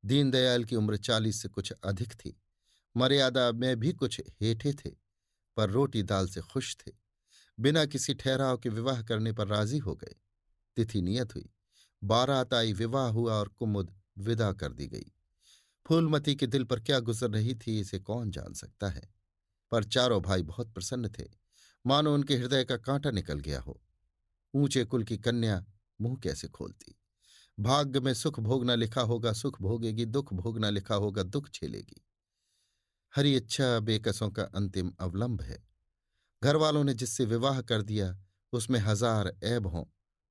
दीनदयाल की उम्र 40 से कुछ अधिक थी। मर्यादा में भी कुछ हेठे थे, पर रोटी दाल से खुश थे। बिना किसी ठहराव के विवाह करने पर राजी हो गए। तिथि नियत हुई, बारात आई, विवाह हुआ और कुमुद विदा कर दी गई। फूलमती के दिल पर क्या गुजर रही थी, इसे कौन जान सकता है। पर चारों भाई बहुत प्रसन्न थे, मानो उनके हृदय का कांटा निकल गया हो। ऊंचे कुल की कन्या मुंह कैसे खोलती। भाग्य में सुख भोगना लिखा होगा, सुख भोगेगी, दुख भोगना लिखा होगा, दुख झेलेगी। हरी इच्छा बेकसों का अंतिम अवलंब है। घर वालों ने जिससे विवाह कर दिया, उसमें हजार ऐब हों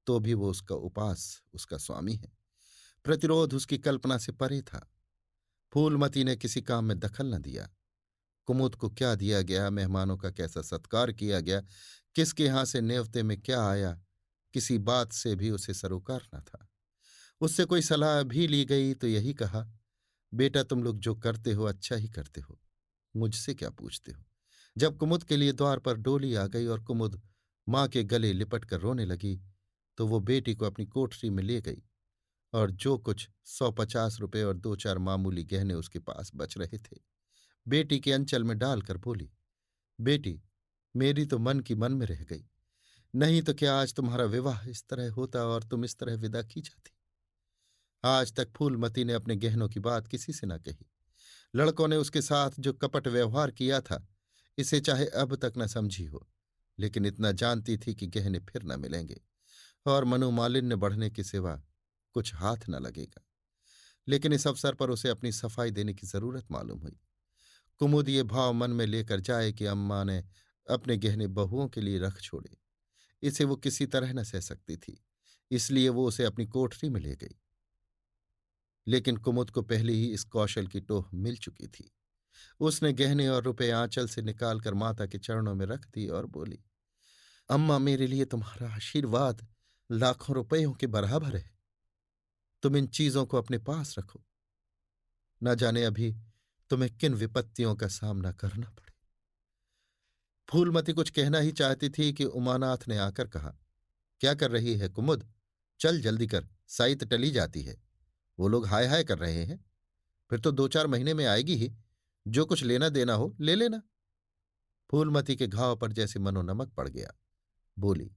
तो भी वो उसका उपास, उसका स्वामी है। प्रतिरोध उसकी कल्पना से परे था। फूलमती ने किसी काम में दखल न दिया। कुमुद को क्या दिया गया, मेहमानों का कैसा सत्कार किया गया, किसके यहां से नेवते में क्या आया, किसी बात से भी उसे सरोकार न था। उससे कोई सलाह भी ली गई तो यही कहा, बेटा तुम लोग जो करते हो अच्छा ही करते हो, मुझसे क्या पूछते हो। जब कुमुद के लिए द्वार पर डोली आ गई और कुमुद मां के गले लिपट कर रोने लगी, तो वो बेटी को अपनी कोठरी में ले गई और जो कुछ 150 रुपए और 2-4 मामूली गहने उसके पास बच रहे थे, बेटी के अंचल में डालकर बोली, बेटी मेरी तो मन की मन में रह गई। नहीं तो क्या आज तुम्हारा विवाह इस तरह होता और तुम इस तरह विदा की जाती। आज तक फूलमती ने अपने गहनों की बात किसी से न कही। लड़कों ने उसके साथ जो कपट व्यवहार किया था, इसे चाहे अब तक न समझी हो, लेकिन इतना जानती थी कि गहने फिर न मिलेंगे और मनोमालिन्य बढ़ने के सिवा कुछ हाथ न लगेगा। लेकिन इस अवसर पर उसे अपनी सफाई देने की जरूरत मालूम हुई। कुमुद ये भाव मन में लेकर जाए कि अम्मा ने अपने गहने बहुओं के लिए रख छोड़े, इसे वो किसी तरह न सह सकती थी। इसलिए वो उसे अपनी कोठरी में ले गई। लेकिन कुमुद को पहले ही इस कौशल की टोह मिल चुकी थी। उसने गहने और रुपए आंचल से निकालकर माता के चरणों में रख दी और बोली, अम्मा मेरे लिए तुम्हारा आशीर्वाद लाखों रुपयों के बराबर है। तुम इन चीजों को अपने पास रखो। न जाने अभी तुम्हें किन विपत्तियों का सामना करना पड़े। फूलमती कुछ कहना ही चाहती थी कि उमानाथ ने आकर कहा, क्या कर रही है कुमुद, चल जल्दी कर, साइत टली जाती है। वो लोग हाय हाय कर रहे हैं, फिर तो 2-4 महीने में आएगी ही। जो कुछ लेना देना हो ले लेना। फूलमती के घाव पर जैसे मनो नमक पड़ गया। बोली,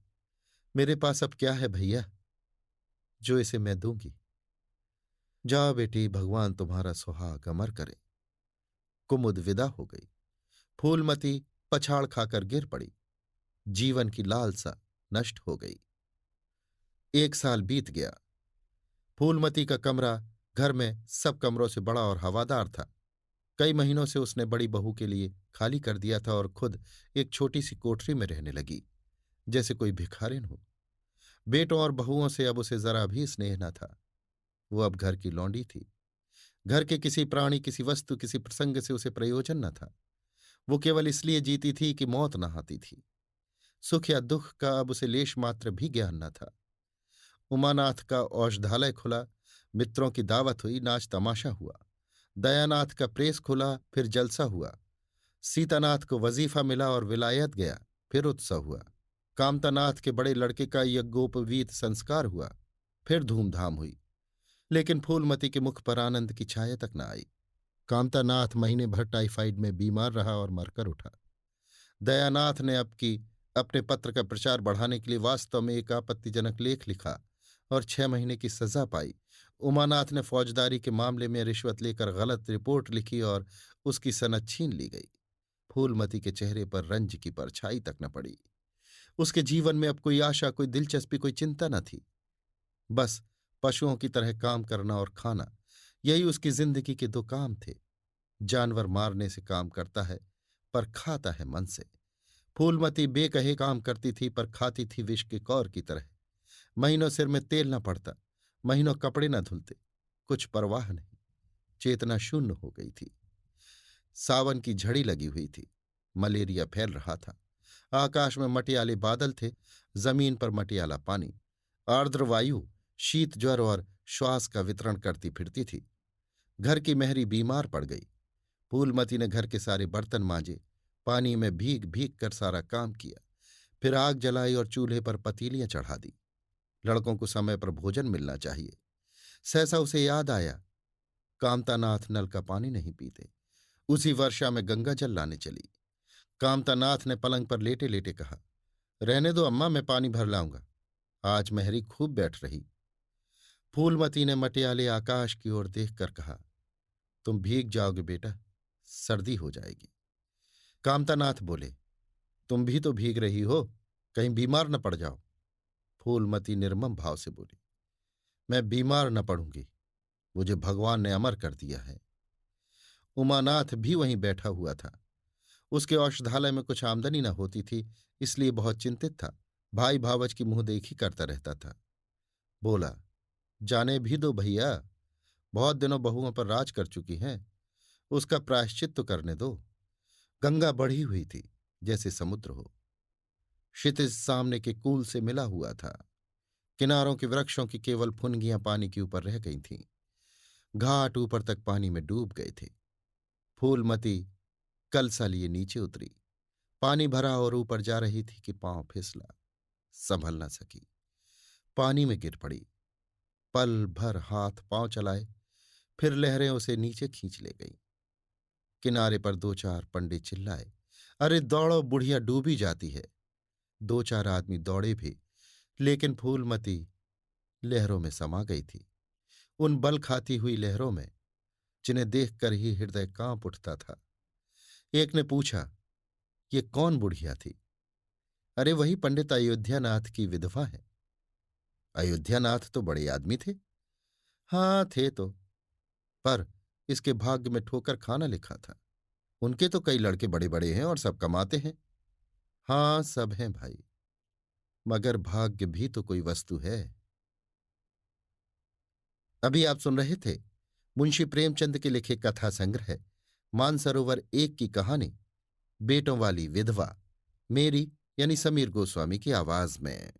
मेरे पास अब क्या है भैया जो इसे मैं दूंगी। जाओ बेटी, भगवान तुम्हारा सुहाग अमर करे। कुमुद विदा हो गई। फूलमती पछाड़ खाकर गिर पड़ी। जीवन की लालसा नष्ट हो गई। 1 साल बीत गया। फूलमती का कमरा घर में सब कमरों से बड़ा और हवादार था। कई महीनों से उसने बड़ी बहू के लिए खाली कर दिया था और खुद एक छोटी सी कोठरी में रहने लगी, जैसे कोई भिखारिन हो। बेटों और बहुओं से अब उसे जरा भी स्नेह न था। वो अब घर की लौंडी थी। घर के किसी प्राणी, किसी वस्तु, किसी प्रसंग से उसे प्रयोजन न था। वो केवल इसलिए जीती थी कि मौत न आती थी। सुख या दुख का अब उसे लेश मात्र भी ज्ञान न था। उमानाथ का औषधालय खुला, मित्रों की दावत हुई, नाच तमाशा हुआ। दयानाथ का प्रेस खुला, फिर जलसा हुआ। सीतानाथ को वजीफा मिला और विलायत गया, फिर उत्सव हुआ। कामतानाथ के बड़े लड़के का यज्ञोपवीत संस्कार हुआ, फिर धूमधाम हुई। लेकिन फूलमती के मुख पर आनंद की छाया तक न आई। कामतानाथ महीने भर टाइफाइड में बीमार रहा और मरकर उठा। दयानाथ ने अपने पत्र का प्रचार बढ़ाने के लिए वास्तव में एक आपत्तिजनक लेख लिखा और 6 महीने की सजा पाई। उमानाथ ने फौजदारी के मामले में रिश्वत लेकर गलत रिपोर्ट लिखी और उसकी सनद छीन ली गई। फूलमती के चेहरे पर रंज की परछाई तक न पड़ी। उसके जीवन में अब कोई आशा, कोई दिलचस्पी, कोई चिंता न थी। बस पशुओं की तरह काम करना और खाना, यही उसकी जिंदगी के दो काम थे। जानवर मारने से काम करता है, पर खाता है मन से। फूलमती बेकहे काम करती थी, पर खाती थी विष के कौर की तरह। महीनों सिर में तेल न पड़ता, महीनों कपड़े न धुलते, कुछ परवाह नहीं। चेतना शून्य हो गई थी। सावन की झड़ी लगी हुई थी। मलेरिया फैल रहा था। आकाश में मटियाले बादल थे, जमीन पर मटियाला पानी। आर्द्र वायु शीत, ज्वर और श्वास का वितरण करती फिरती थी। घर की मेहरी बीमार पड़ गई। फूलमती ने घर के सारे बर्तन मांजे, पानी में भीग भीग कर सारा काम किया, फिर आग जलाई और चूल्हे पर पतीलियां चढ़ा दी। लड़कों को समय पर भोजन मिलना चाहिए। सहसा उसे याद आया, कामतानाथ नल का पानी नहीं पीते। उसी वर्षा में गंगा जल लाने चली। कामतानाथ ने पलंग पर लेटे लेटे कहा, रहने दो अम्मा, मैं पानी भर लाऊंगा। आज मेहरी खूब बैठ रही। फूलमती ने मटियाले आकाश की ओर देखकर कहा, तुम भीग जाओगे बेटा, सर्दी हो जाएगी। कामतानाथ बोले, तुम भी तो भीग रही हो, कहीं बीमार न पड़ जाओ। फूलमती निर्मम भाव से बोली, मैं बीमार न पड़ूंगी, मुझे भगवान ने अमर कर दिया है। उमानाथ भी वहीं बैठा हुआ था। उसके औषधालय में कुछ आमदनी न होती थी, इसलिए बहुत चिंतित था। भाई भावच की मुंह देखी करता रहता था। बोला, जाने भी दो भैया, बहुत दिनों बहुओं पर राज कर चुकी हैं, उसका प्रायश्चित तो करने दो। गंगा बढ़ी हुई थी, जैसे समुद्र हो। क्षितिज सामने के कूल से मिला हुआ था। किनारों के वृक्षों की केवल फुनगियां पानी के ऊपर रह गई थीं। घाट ऊपर तक पानी में डूब गए थे। फूलमती कलसा लिए नीचे उतरी। पानी भरा और ऊपर जा रही थी कि पांव फिसला, संभल न सकी, पानी में गिर पड़ी। पल भर हाथ पांव चलाए, फिर लहरें उसे नीचे खींच ले गईं। किनारे पर 2-4 पंडित चिल्लाए, अरे दौड़ो, बुढ़िया डूबी जाती है। 2-4 आदमी दौड़े भी, लेकिन फूलमती लहरों में समा गई थी, उन बल खाती हुई लहरों में जिन्हें देखकर ही हृदय कांप उठता था। एक ने पूछा, ये कौन बुढ़िया थी? अरे वही पंडित अयोध्यानाथ की विधवा है। अयोध्यानाथ तो बड़े आदमी थे। हाँ थे तो, पर इसके भाग्य में ठोकर खाना लिखा था। उनके तो कई लड़के बड़े बड़े हैं और सब कमाते हैं। हाँ सब हैं भाई, मगर भाग्य भी तो कोई वस्तु है। अभी आप सुन रहे थे मुंशी प्रेमचंद के लिखे कथा संग्रह मानसरोवर 1 की कहानी बेटों वाली विधवा, मेरी यानी समीर गोस्वामी की आवाज में।